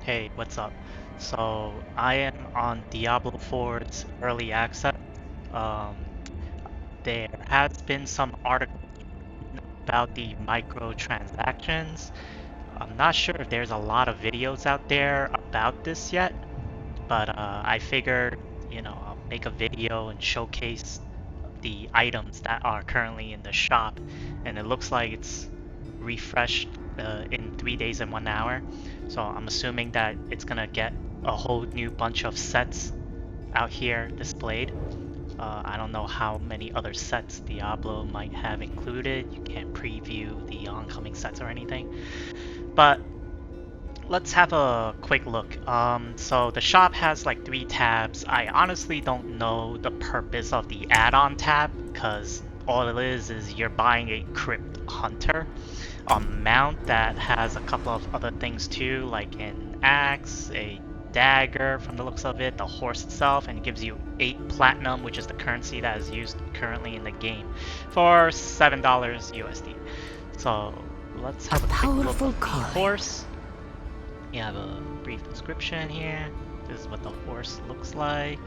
Hey, what's up? So I am on Diablo 4's early access. Um, there has been some articles about the microtransactions. I'm not sure if there's a lot of videos out there about this yet, but I figured, I'll make a video and showcase the items that are currently in the shop, and it looks like it's refreshed in 3 days and 1 hour. So I'm assuming that it's gonna get a whole new bunch of sets out here displayed. I don't know how many other sets Diablo might have included. You can't preview the oncoming sets or anything. But let's have a quick look. So the shop has like 3 tabs. I honestly don't know the purpose of the add-on tab because all it is you're buying a Crypt Hunter, a mount that has a couple of other things too, like an axe, a dagger from the looks of it, the horse itself, and it gives you 8 platinum, which is the currency that is used currently in the game, for $7 USD. So let's have a quick look at the horse. You have a brief description here. This is what the horse looks like.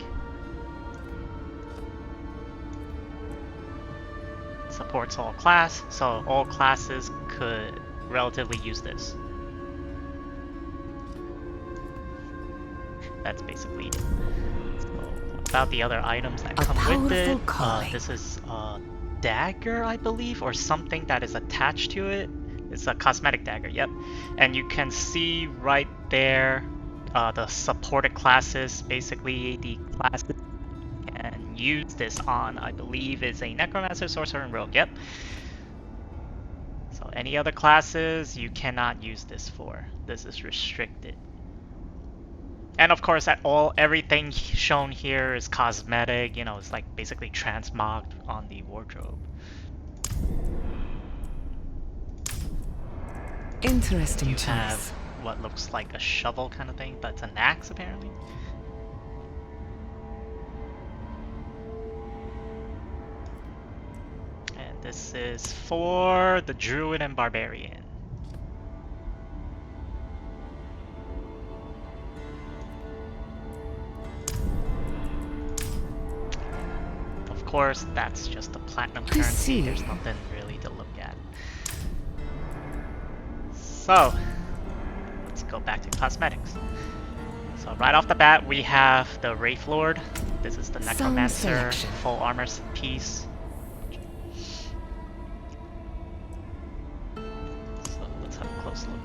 Supports all class, so all classes could relatively use this. That's basically it. So, about the other items that come with it, this is a dagger, I believe, or something that is attached to it. It's a cosmetic dagger, yep. And you can see right there the supported classes, basically the classes you can use this on, I believe, is a Necromancer, Sorcerer, and Rogue, yep. So any other classes you cannot use this for. This is restricted. And of course, everything shown here is cosmetic. It's like basically transmogged on the wardrobe. Interesting choice. You have what looks like a shovel kind of thing, but it's an axe apparently. And this is for the Druid and Barbarian. Of course, that's just the platinum currency. There's nothing really to look at. So, let's go back to cosmetics. So right off the bat, we have the Wraith Lord. This is the Necromancer full armor piece. So let's have a close look.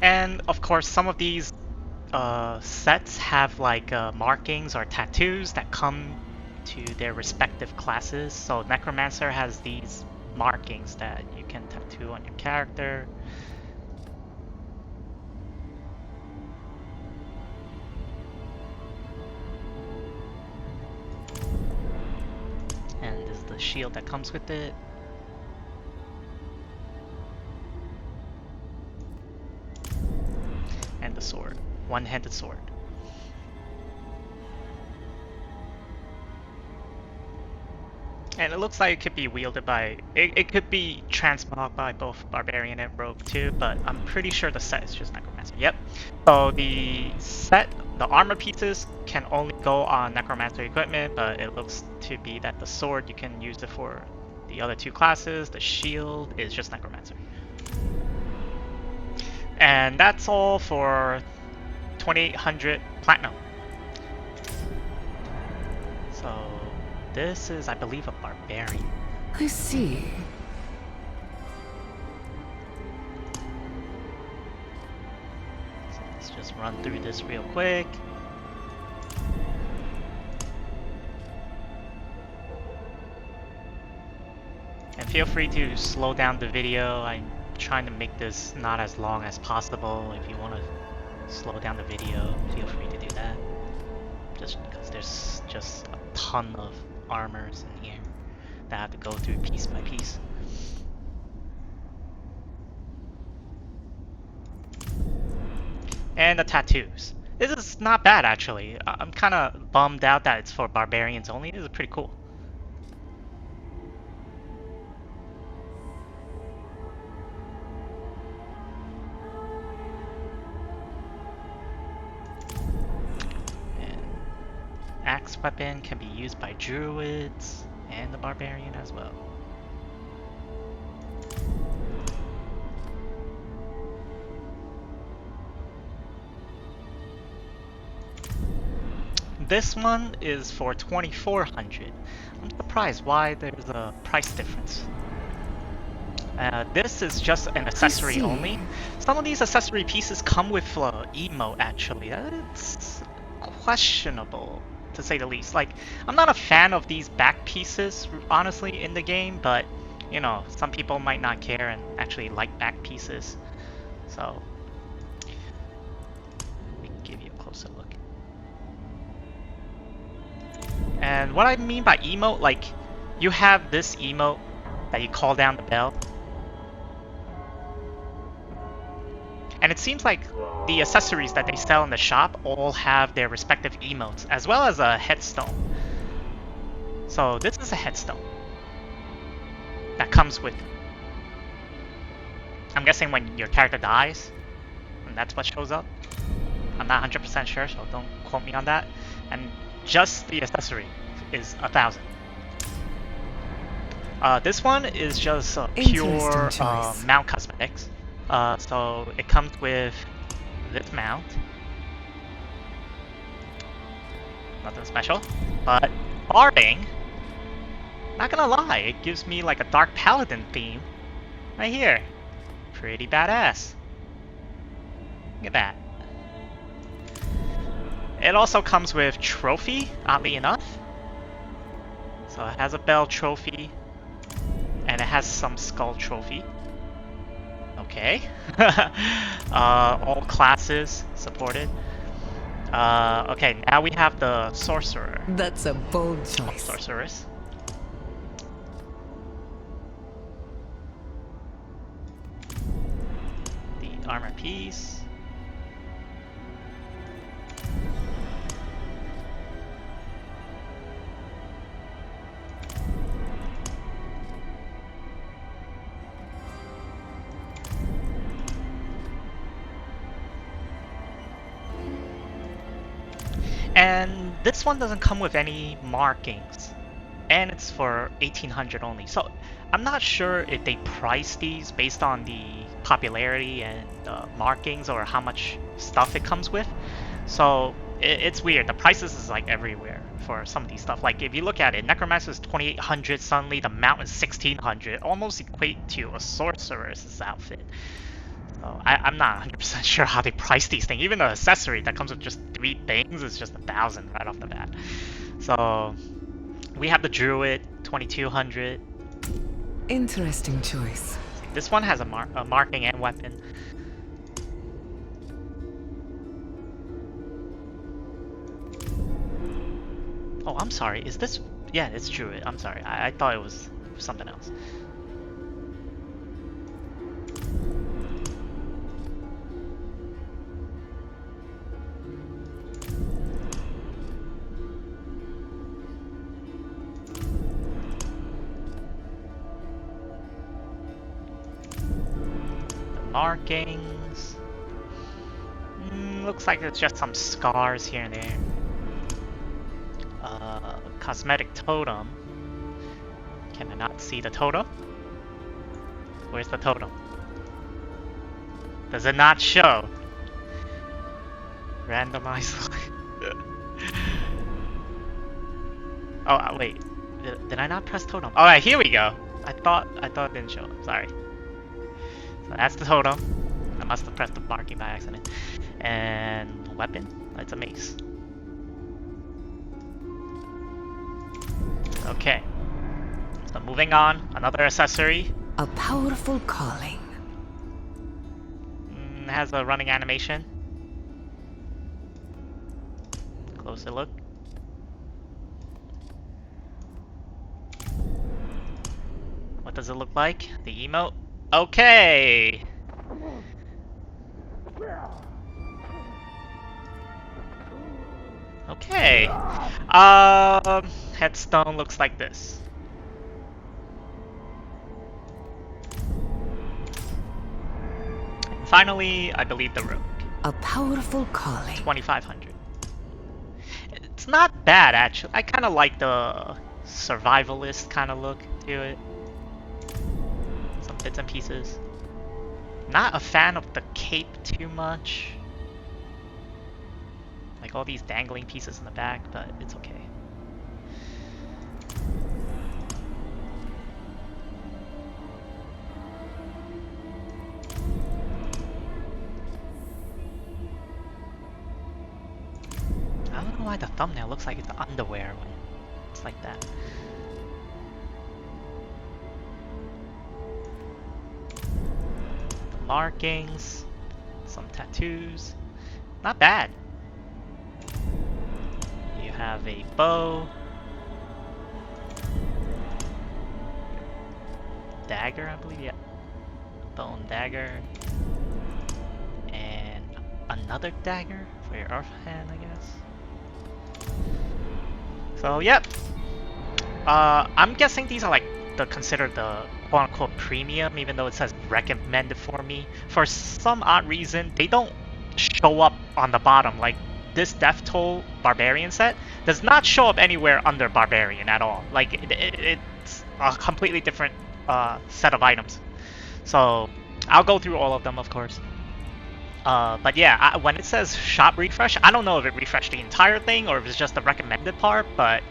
And of course, some of these sets have like markings or tattoos that come to their respective classes. So Necromancer has these markings that you can tattoo on your character. And this is the shield that comes with it. And the sword, one-handed sword. And it looks like it could be wielded by, it could be transmogged by both Barbarian and Rogue too, but I'm pretty sure the set is just Necromancer. Yep. So the set, the armor pieces can only go on Necromancer equipment, but it looks to be that the sword, you can use it for the other 2 classes. The shield is just Necromancer. And that's all for 2800 platinum. So this is, I believe, a Barbarian. I see. So let's just run through this real quick. And feel free to slow down the video. I'm trying to make this not as long as possible. If you want to slow down the video, feel free to do that. Just because there's just a ton of armors in here that I have to go through piece by piece. And the tattoos. This is not bad actually. I'm kind of bummed out that it's for barbarians only. This is pretty cool. And axe weapon can be used by druids and the barbarian as well. This one is for 2,400. I'm surprised why there's a price difference. This is just an accessory only. Some of these accessory pieces come with emote actually. That's questionable to say the least. Like, I'm not a fan of these back pieces honestly in the game, but you know, some people might not care and actually like back pieces. So let me give you a closer look. And what I mean by emote, like, you have this emote that you call down the bell. And it seems like the accessories that they sell in the shop all have their respective emotes, as well as a headstone. So this is a headstone that comes with, I'm guessing when your character dies, and that's what shows up. I'm not 100% sure, so don't quote me on that. And just the accessory is 1,000. This one is just pure mount cosmetics. So it comes with this mount. Nothing special, but barding, not gonna lie, it gives me like a dark paladin theme right here. Pretty badass. Look at that. It also comes with trophy, oddly enough. So it has a bell trophy, and it has some skull trophy. Okay. All classes supported. Okay, now we have the sorcerer. That's a bold choice. Sorceress. The armor piece. And this one doesn't come with any markings, and it's for 1,800 only. So I'm not sure if they price these based on the popularity and markings or how much stuff it comes with. So it's weird. The prices is like everywhere for some of these stuff. Like if you look at it, Necromancer is 2,800 suddenly, the Mount is 1,600, almost equate to a sorcerer's outfit. So I'm not 100% sure how they price these things. Even the accessory that comes with just 3 things is just 1,000 right off the bat. So we have the Druid, 2,200. Interesting choice. This one has a marking and weapon. Oh, I'm sorry. Is this? Yeah, it's Druid. I'm sorry. I thought it was something else. Markings. Looks like it's just some scars here and there. Cosmetic totem. Can I not see the totem? Where's the totem? Does it not show? Randomize. Oh wait, did I not press totem? All right, here we go. I thought it didn't show. Sorry. So that's the totem. I must have pressed the marking by accident. And weapon. It's a mace. Okay. So moving on, another accessory. A powerful calling. Has a running animation. Closer look. What does it look like? The emote? Okay! Okay. Headstone looks like this. Finally, I believe the rogue. A powerful calling. 2,500. It's not bad, actually. I kind of like the survivalist kind of look to it. Some bits and pieces. Not a fan of the cape too much. Like all these dangling pieces in the back, but it's okay. I don't know why the thumbnail looks like it's the underwear when it's like that. The markings, some tattoos. Not bad. You have a bow. Dagger, I believe, yeah. Bone dagger. And another dagger for your offhand, I guess. So, yep. I'm guessing these are like considered the quote-unquote premium, even though it says recommended for me. For some odd reason, they don't show up on the bottom. Like this Death Toll Barbarian set does not show up anywhere under Barbarian at all. Like it's a completely different set of items. So I'll go through all of them, of course. But yeah, when it says shop refresh, I don't know if it refreshed the entire thing or if it's just the recommended part, but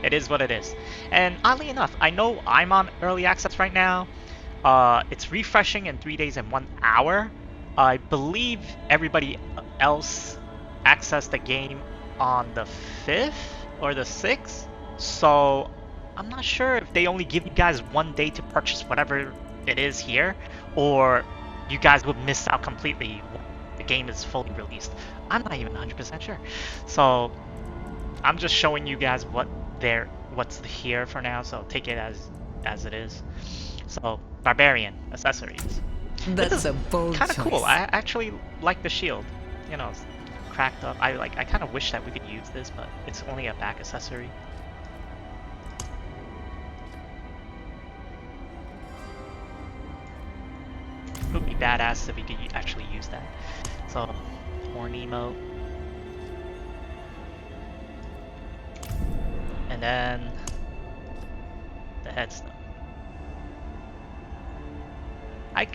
it is what it is. And oddly enough, I know I'm on early access right now. It's refreshing in 3 days and 1 hour. I believe everybody else accessed the game on the 5th or the 6th. So I'm not sure if they only give you guys 1 day to purchase whatever it is here, or you guys would miss out completely when the game is fully released. I'm not even 100% sure. So I'm just showing you guys what's here for now, so take it as it is. So Barbarian accessories. That's a bold Kind of choice. cool. I actually like the shield. You know, it's cracked up. I kind of wish that we could use this, but it's only a back accessory. It would be badass if we could actually use that. So, horn emote. And then the headstone.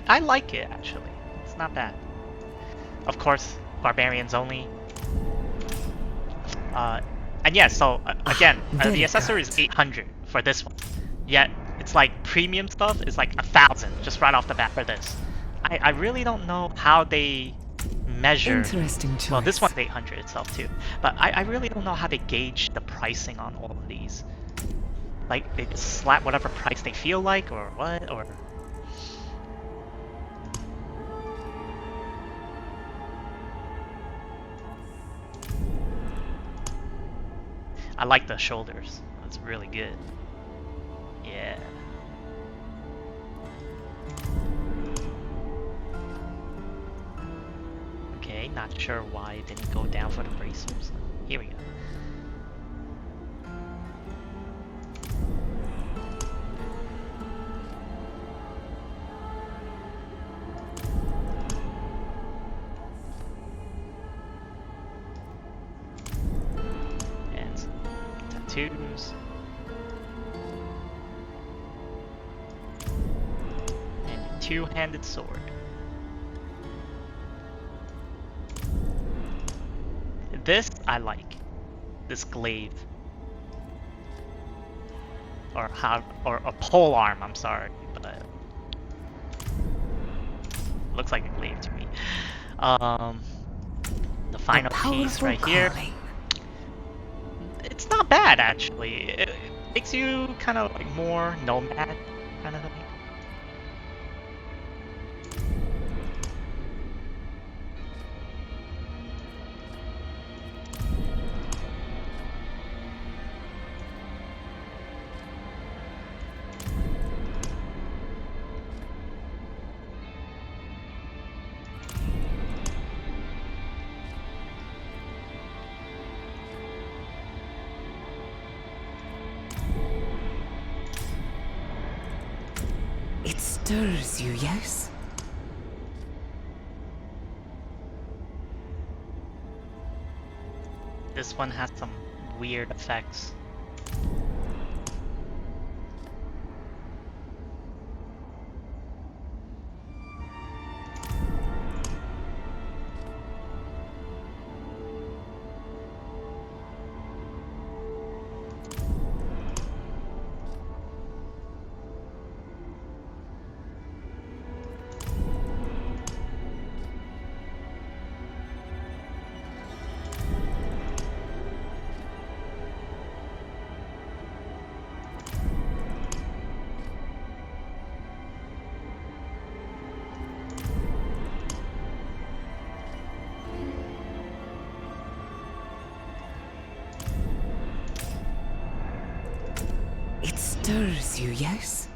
I like it actually. It's not bad. Of course, barbarians only. And yeah, so again, the accessory is 800 for this one. Yet it's like premium stuff is like 1,000 just right off the bat for this. I really don't know how they measure. Interesting choice. Well, this one's 800 itself too, but I really don't know how they gauge the pricing on all of these. Like they just slap whatever price they feel like, or what, or. I like the shoulders. That's really good. Yeah. Okay, not sure why it didn't go down for the bracers. Here we go. And some tattoos. And a two-handed sword. This I like. This glaive. Or a pole arm, I'm sorry, but looks like a glaive to me. The final piece right here. It's not bad actually. Makes you kind of like more nomad kind of thing. It stirs you, yes? This one has some weird effects. It stirs you, yes?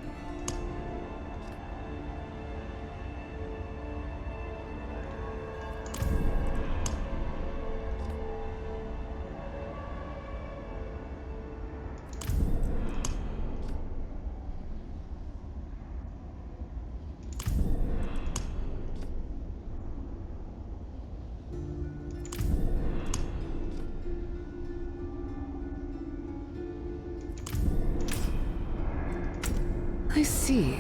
I see.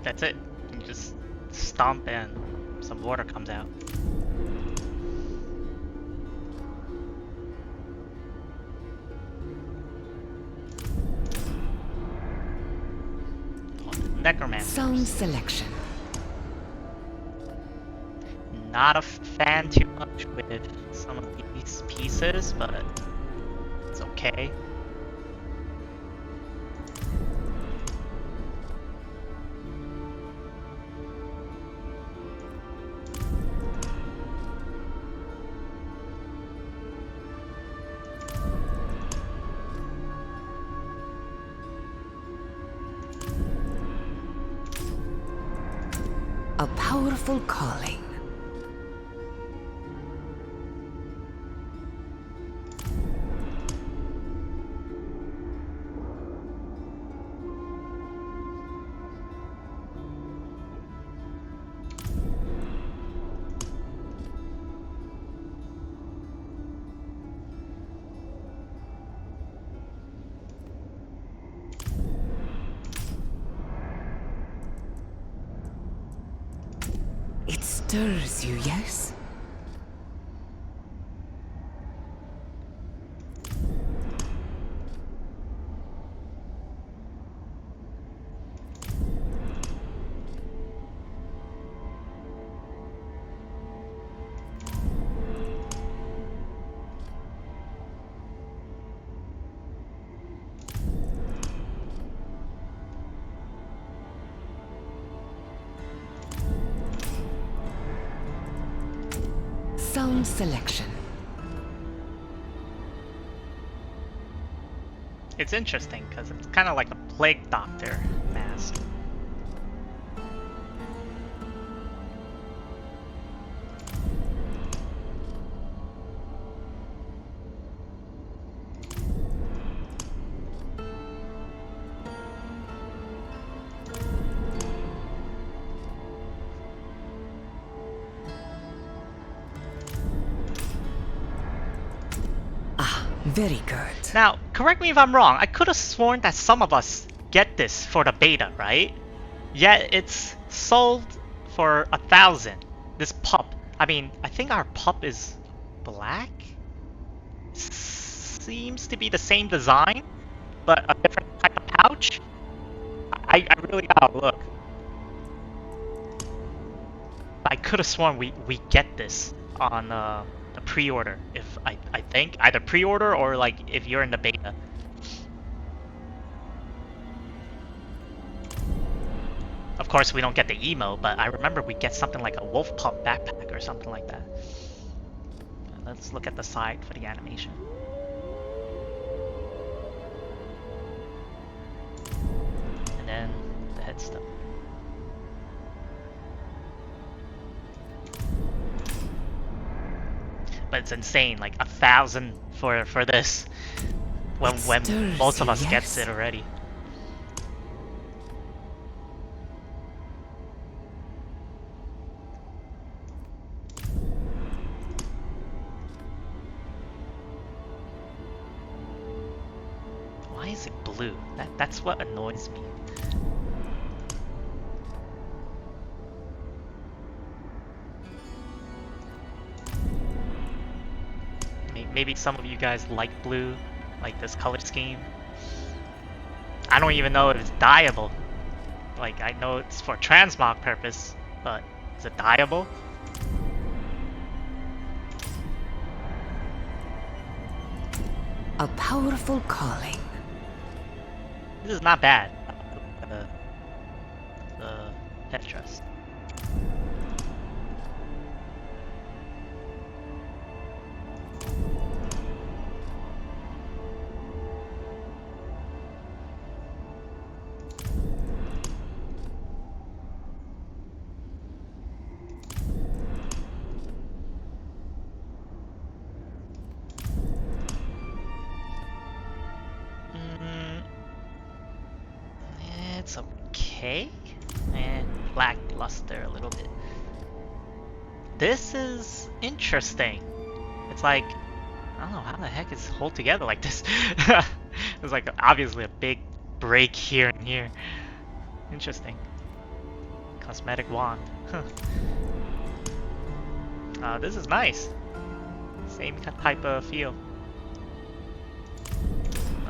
That's it. You just stomp and some water comes out. Necromancer. Sound selection. Not a fan too much with some of these pieces, but it's okay. A powerful calling. It stirs you, yes? Sound selection. It's interesting because it's kind of like a plague doctor mask. Very good. Now, correct me if I'm wrong, I could have sworn that some of us get this for the beta, right? Yet it's sold for 1,000. This pup. I mean, I think our pup is black? Seems to be the same design, but a different type of pouch. I really gotta look. I could have sworn we get this on the pre-order. If I think either pre-order or like if you're in the beta. Of course, we don't get the emo, but I remember we get something like a wolf pup backpack or something like that. Let's look at the side for the animation. And then the headstone. But it's insane, like 1,000 for this when most of us gets it already. Why is it blue? That's what annoys me. Maybe some of you guys like blue, like this color scheme. I don't even know if it's dyeable. Like, I know it's for transmog purpose, but is it dyeable? A powerful calling. This is not bad. The headdress. It's okay. And lackluster a little bit. This is interesting. It's like, I don't know how the heck is it hold together like this. There's like obviously a big break here and here. Interesting. Cosmetic wand. This is nice. Same type of feel.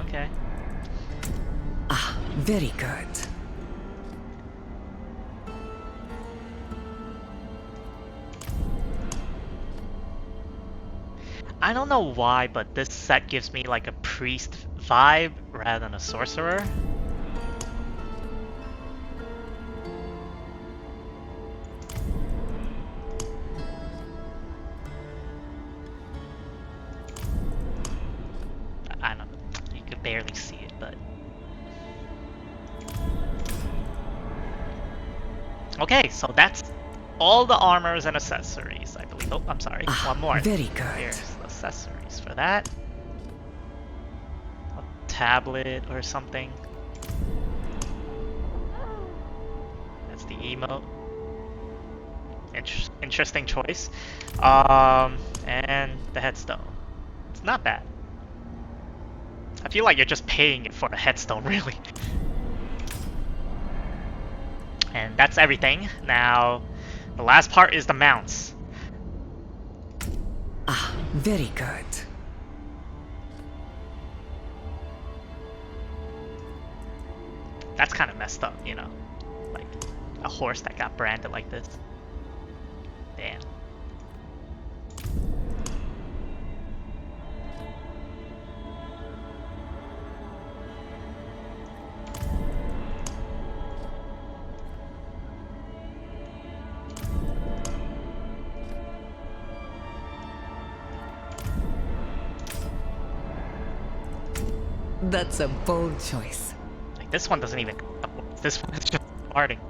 Okay. Ah, very good. I don't know why, but this set gives me like a priest vibe rather than a sorcerer. I don't know. You could barely see it, but... Okay, so that's all the armors and accessories, I believe. Oh, I'm sorry. One more. Very good. Here's the accessories for that. A tablet or something. That's the emote. Interesting choice. And the headstone. It's not bad. I feel like you're just paying it for a headstone, really. And that's everything. Now, the last part is the mounts. Ah, very good. That's kind of messed up, you know? Like, a horse that got branded like this. Damn. That's a bold choice. Like, this one doesn't even... This one is just starting.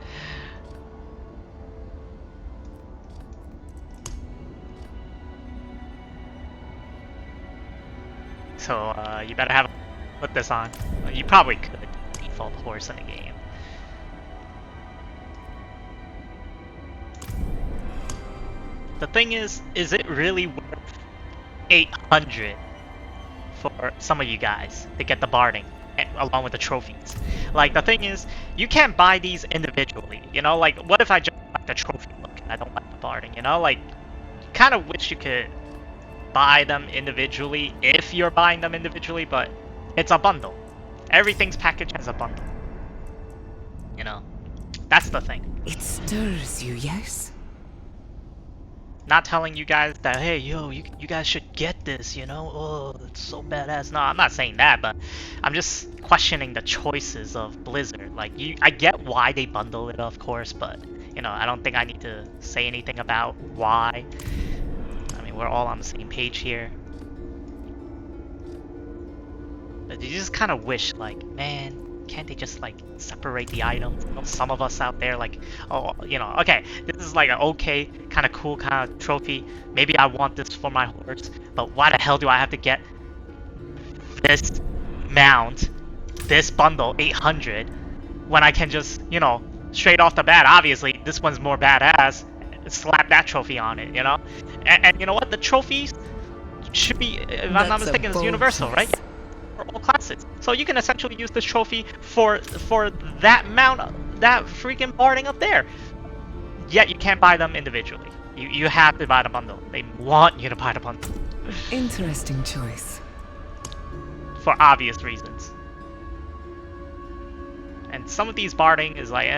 So, you better have put this on. You probably could default horse in the game. The thing is it really worth 800 for some of you guys to get the barding along with the trophies? Like, the thing is, you can't buy these individually, you know? Like, what if I just like the trophy look and I don't like the barding, you know? Like, kind of wish you could buy them individually if you're buying them individually, but it's a bundle. Everything's packaged as a bundle. You know? That's the thing. It stirs you, yes? not telling you guys that, hey, yo, you guys should get this, you know? Oh, it's so badass. No, I'm not saying that, but I'm just questioning the choices of Blizzard. Like, I get why they bundle it, of course, but, you know, I don't think I need to say anything about why. I mean, we're all on the same page here. But you just kind of wish, like, man, can't they just like separate the items? You know, some of us out there like, oh, you know, okay, this is like an okay, kind of cool kind of trophy. Maybe I want this for my horse, but why the hell do I have to get this mount, this bundle, 800, when I can just, you know, straight off the bat, obviously, this one's more badass, slap that trophy on it, you know? And you know what? The trophies should be, if I'm not mistaken, it's universal, right? For all classes. So you can essentially use this trophy for that mount, that freaking barding up there. Yet you can't buy them individually. You have to buy the bundle. They want you to buy the bundle. Interesting choice. For obvious reasons. And some of these barding is like,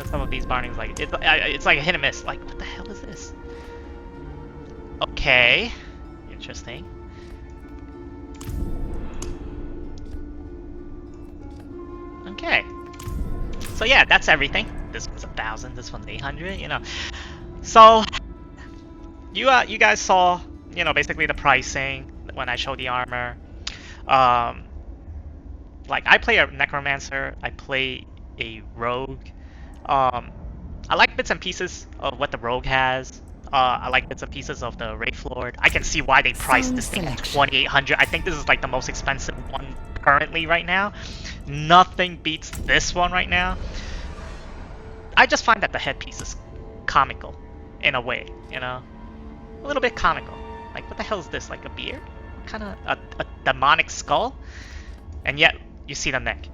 some of these barding is like, it's like a hit and miss. Like, what the hell is this? Okay. Interesting. Okay. So yeah, that's everything. This one's 1,000, this one's 800, you know. So you guys saw, you know, basically the pricing when I showed the armor. Like I play a necromancer, I play a rogue. I like bits and pieces of what the rogue has. I like bits and pieces of the Wraith Lord. I can see why they priced this thing at 2,800. I think this is like the most expensive one currently right now. Nothing beats this one right now. I just find that the headpiece is comical in a way, you know? A little bit comical. Like, what the hell is this? Like a beard? Kind of a demonic skull? And yet, you see the neck.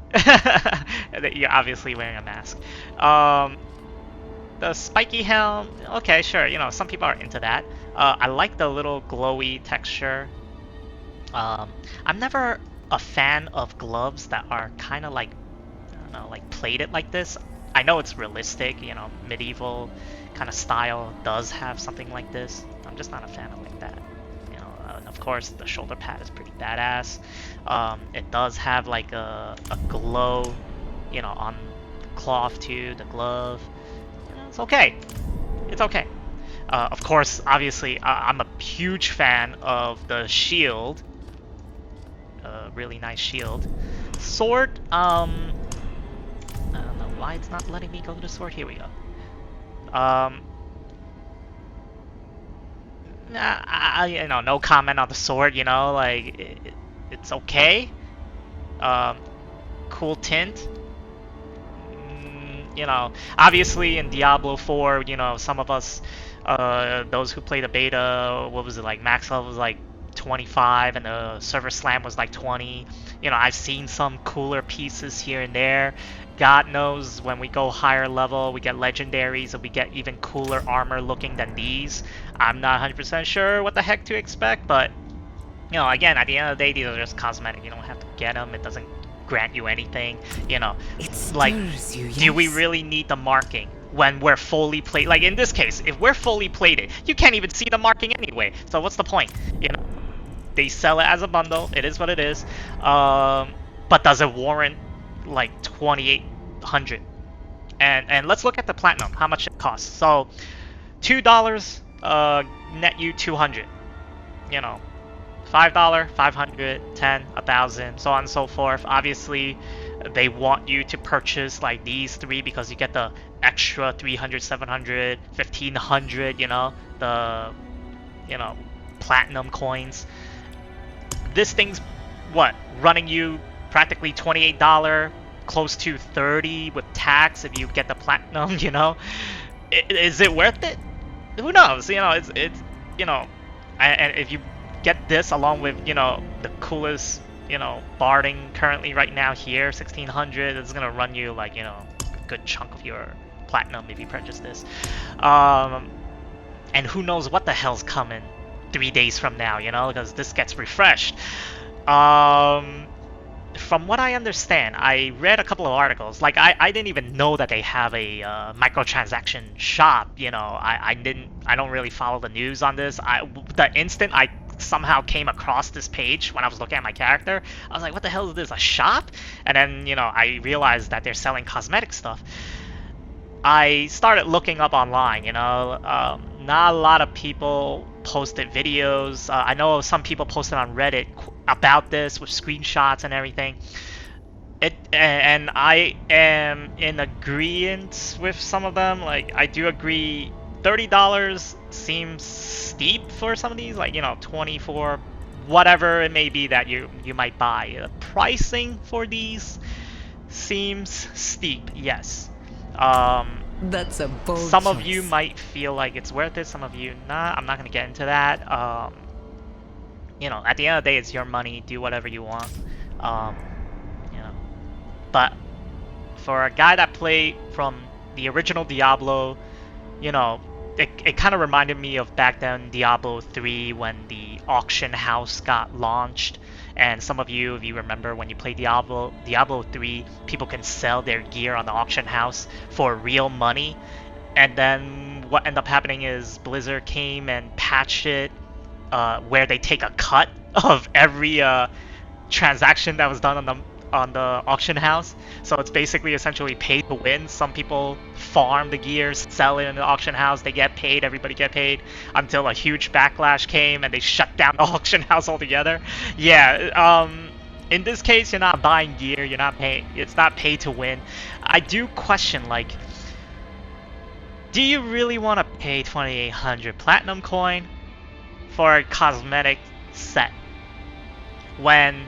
You're obviously wearing a mask. The spiky helm, okay, sure, you know, some people are into that. I like the little glowy texture. I'm never a fan of gloves that are kind of like, I don't know, like plated like this. I know it's realistic, you know, medieval kind of style does have something like this. I'm just not a fan of like that. You know, and of course the shoulder pad is pretty badass. It does have like a glow, you know, on cloth too, the glove. You know, it's okay. It's okay. Of course, obviously, I'm a huge fan of the shield. Really nice shield. Sword, I don't know why it's not letting me go to the sword. Here we go. You know, no comment on the sword, you know, like, it's okay. Cool tint. You know, obviously in Diablo 4, you know, some of us, those who play the beta, what was it, like, max level was like 25 and the server slam was like 20. You know, I've seen some cooler pieces here and there. God knows when we go higher level, we get legendaries and we get even cooler armor looking than these. I'm not 100% sure what the heck to expect, but, you know, again, at the end of the day, these are just cosmetic. You don't have to get them. It doesn't grant you anything, you know. It's like, you, yes. Do we really need the marking when we're fully plated? Like, in this case, if we're fully plated, you can't even see the marking anyway. So what's the point, you know? They sell it as a bundle. It is what it is. But does it warrant like 2,800? And let's look at the platinum. How much it costs? So $2 net you 200. You know, $5, 500, 10, 1,000, so on and so forth. Obviously, they want you to purchase like these three because you get the extra 300, 700, 1,500. You know, the platinum coins. This thing's what, running you practically $28, close to 30 with tax if you get the platinum, you know. Is it worth it? Who knows? You know, it's you know, and if you get this along with, you know, the coolest, you know, barding currently right now here, 1,600, it's gonna run you like, you know, a good chunk of your platinum if you purchase this. And who knows what the hell's coming 3 days from now, you know, because this gets refreshed. from what I understand, I read a couple of articles. Like I didn't even know that they have a microtransaction shop. I don't really follow the news on this. The instant I somehow came across this page when I was looking at my character, I was like, what the hell is this? A shop? And then I realized that they're selling cosmetic stuff. I started looking up online. Not a lot of people posted videos. I know some people posted on Reddit about this with screenshots and everything. And I am in agreement with some of them. Like I do agree, $30 seems steep for some of these. Like 24, whatever it may be that you might buy. The pricing for these seems steep. Yes. That's a bold Some choice. of you might feel like it's worth it. Some of you not. I'm not gonna get into that. At the end of the day, it's your money. Do whatever you want. Um, you know. But for a guy that played from the original Diablo, it kind of reminded me of back then Diablo 3 when the auction house got launched. And some of you, if you remember when you played Diablo 3, people can sell their gear on the auction house for real money. And then what ended up happening is Blizzard came and patched it, where they take a cut of every transaction that was done on the auction house. So it's basically essentially pay to win. Some people farm the gears, sell it in the auction house, they get paid, everybody get paid, until a huge backlash came and they shut down the auction house altogether. Yeah, in this case, you're not buying gear, you're not paying, it's not pay to win. I do question, like, do you really want to pay 2,800 platinum coin for a cosmetic set when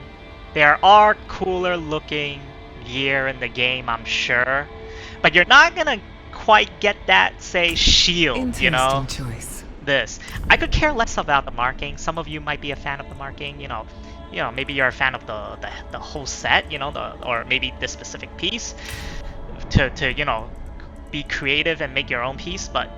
there are cooler looking gear in the game, I'm sure, but you're not gonna quite get that, say, shield, Interesting choice. this. I could care less about the marking. Some of you might be a fan of the marking, maybe you're a fan of the whole set, or maybe this specific piece to be creative and make your own piece. But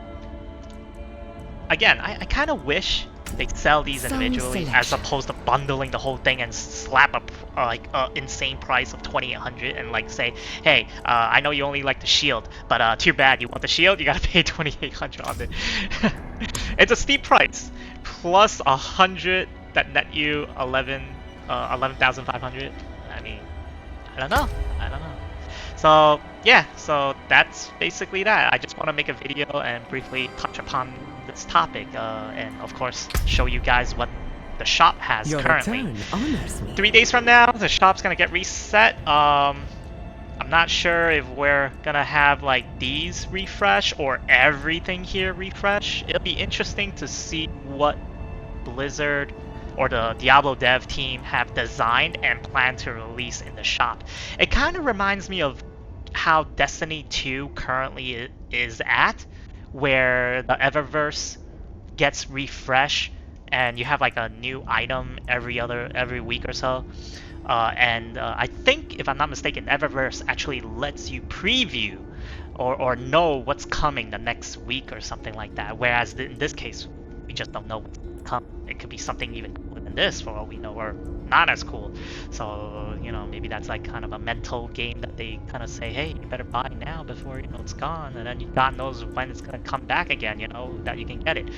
again, I kind of wish they sell these individually as opposed to bundling the whole thing and slap a insane price of 2,800 and like say, hey, I know you only like the shield, but too bad, you want the shield, you gotta pay 2,800 on it. It's a steep price, plus 100 that net you 11,500. I mean, I don't know. So yeah, so that's basically that. I just want to make a video and briefly touch upon this topic, and of course show you guys what the shop has currently. Return honors me. 3 days from now, the shop's gonna get reset. I'm not sure if we're gonna have like these refresh or everything here refresh. It'll be interesting to see what Blizzard or the Diablo dev team have designed and plan to release in the shop. It kind of reminds me of how Destiny 2 currently is at, where the Eververse gets refreshed and you have like a new item every week or so. I think, if I'm not mistaken, Eververse actually lets you preview or know what's coming the next week or something like that. Whereas in this case, we just don't know what's coming. It could be something even cooler than this for all we know, or not as cool. So, maybe that's like kind of a mental game that they kind of say, hey, you better buy now before, it's gone. And then God knows when it's going to come back again, that you can get it.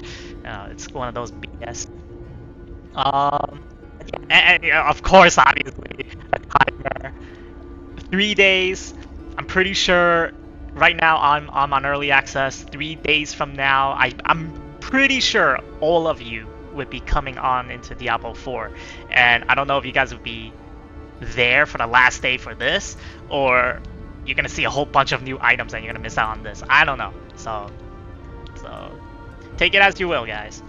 It's one of those BS. And of course, obviously, a timer. 3 days. I'm pretty sure right now I'm on early access. 3 days from now, I'm pretty sure all of you would be coming on into Diablo 4. And I don't know if you guys would be there for the last day for this, or you're gonna see a whole bunch of new items and you're gonna miss out on this. I don't know. So take it as you will, guys.